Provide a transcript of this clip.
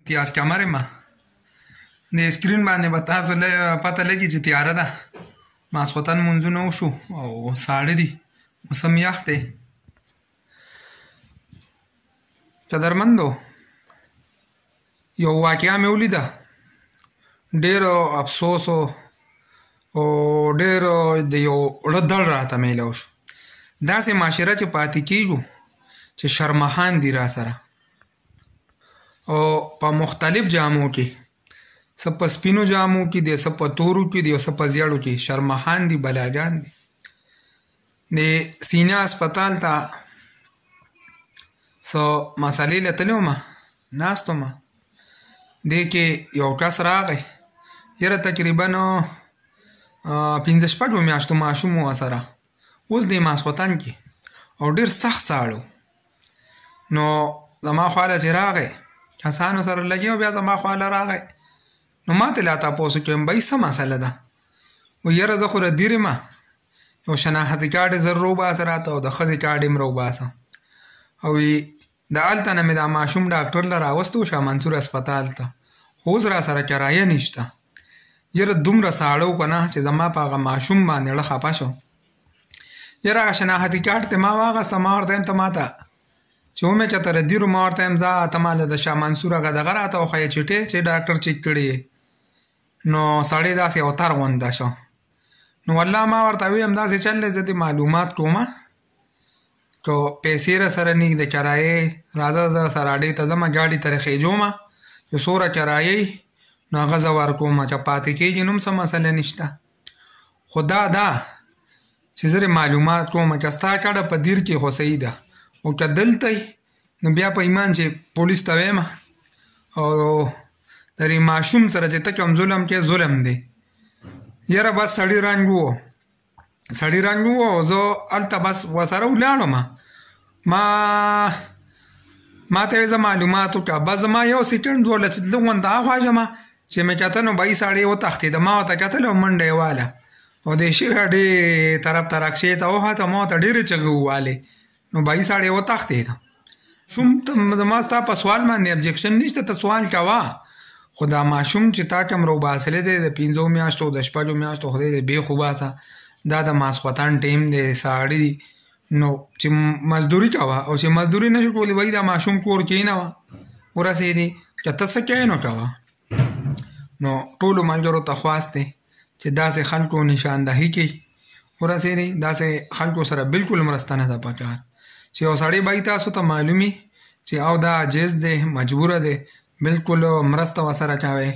امتیاز کمر ما د سکرین باندې به تاسو پته لګي چې تیاره ده ماسخوتن منځونه وشو او ساړه دي موسم یخ دی قدرمندو یو واقعه مې ولیده ډېر افسوس او ډېر د یو زړه درد راته میلاو شو داسې معاشره کې پاتې کیږو چې شرمخان دي را سره او په مختلف جامو کې څه په سپینو جامو کې دي څه په تورو کې دي او څه په زیړو کې شرمخان دي بلاګان دي د سینه هسپتال ته څه مسالې لتلې ومه ناست ومه دې کې یو کس راغی یاره تقریبا 15 شپږو میاشتو ماشوم و سره اوس د ماسخوتن کې او ډېر سخت ساړه نو زما خواله چې راغی کسانو سره لګي او بیا زما خواله راغی نو ما ته لا تاسو کوم به څه مسله ده و یاره زه خو ردیره ما یو شناختی کارت زرو باسه راته او د ښځې کارت یې مرو باسه او د هلته نه مې دا ماشوم ډاکټر له راوستو شاه منصور هسپتال ته اوس را سره کرایه نشته یاره دومره ساړه و که نه چې زما په هغه ماشوم باندې زړه خفه شو یاره هغه شناختی کارت ته ما واخسته ما ورته یم ته ما ته چې ومې که ته ردیرو ما ورته یم ځه ته ما له د شاه منصور هغه دغه راته وښیه چټې چې ډاکټر چیک کړی نو سړی داسې اوتر غونده شو نو والله ما ورته ویم داسې چل دی زه دې معلومات کومه که پیسې را سره نه د کرایې راځه زه سره اډې ته ځمه ګاډي ته خېجومه چې څومره کرایې نو هغه زه ورکومه که پاتې کېږي نو هم څه مسله نشته خو دا ده چې زه معلومات کومه که ستا کډه په دیر کې خو صحیح ده او که دلته نو بیا په ایمان چې پولیس ته ویم او د ماشوم سره چې ته کوم ظلم کې ظلم دی یاره بس سړی رنګ وو زه هلته بس ورسره ولاړم ما ته زه معلومات وکړه بس زما یو سیکنډ ورله چې لږ غونده هاخوا شمه چې مې کته نو بهي سړی وتښتېده ما ورته کتل او منډه یې واله او د شیخه ډې طرف ته رکشې ته وخته ما ورته ډېرې چغې ووالې نو بهي سړی وتښتېده شوم زما ستا په سوال باندې ابجکشن نشته ته سوال کوه خو دا ماشوم چې تا کوم روباسلی دی د 15 میاشتو د 6 میاشتو خدای دې بې خوباسه دا د ماسخوتن ټیم دی ساړه دي نو چې مزدوري کوه او چې مزدوري نشو کولی وایي دا ماشوم کور کښېنوه ورسېدې که ته څه کوې نو کوه نو ټولو ملګرو ته خواست دی چې داسې خلکو نشاندهي کوي ورسېدې داسې خلکو سره بالکل مرسته نه ده پکار چې یو سړی به تاسو ته معلومي چې او دا عاجز دی مجبوره دی بالکل مرسته ورسره کوئ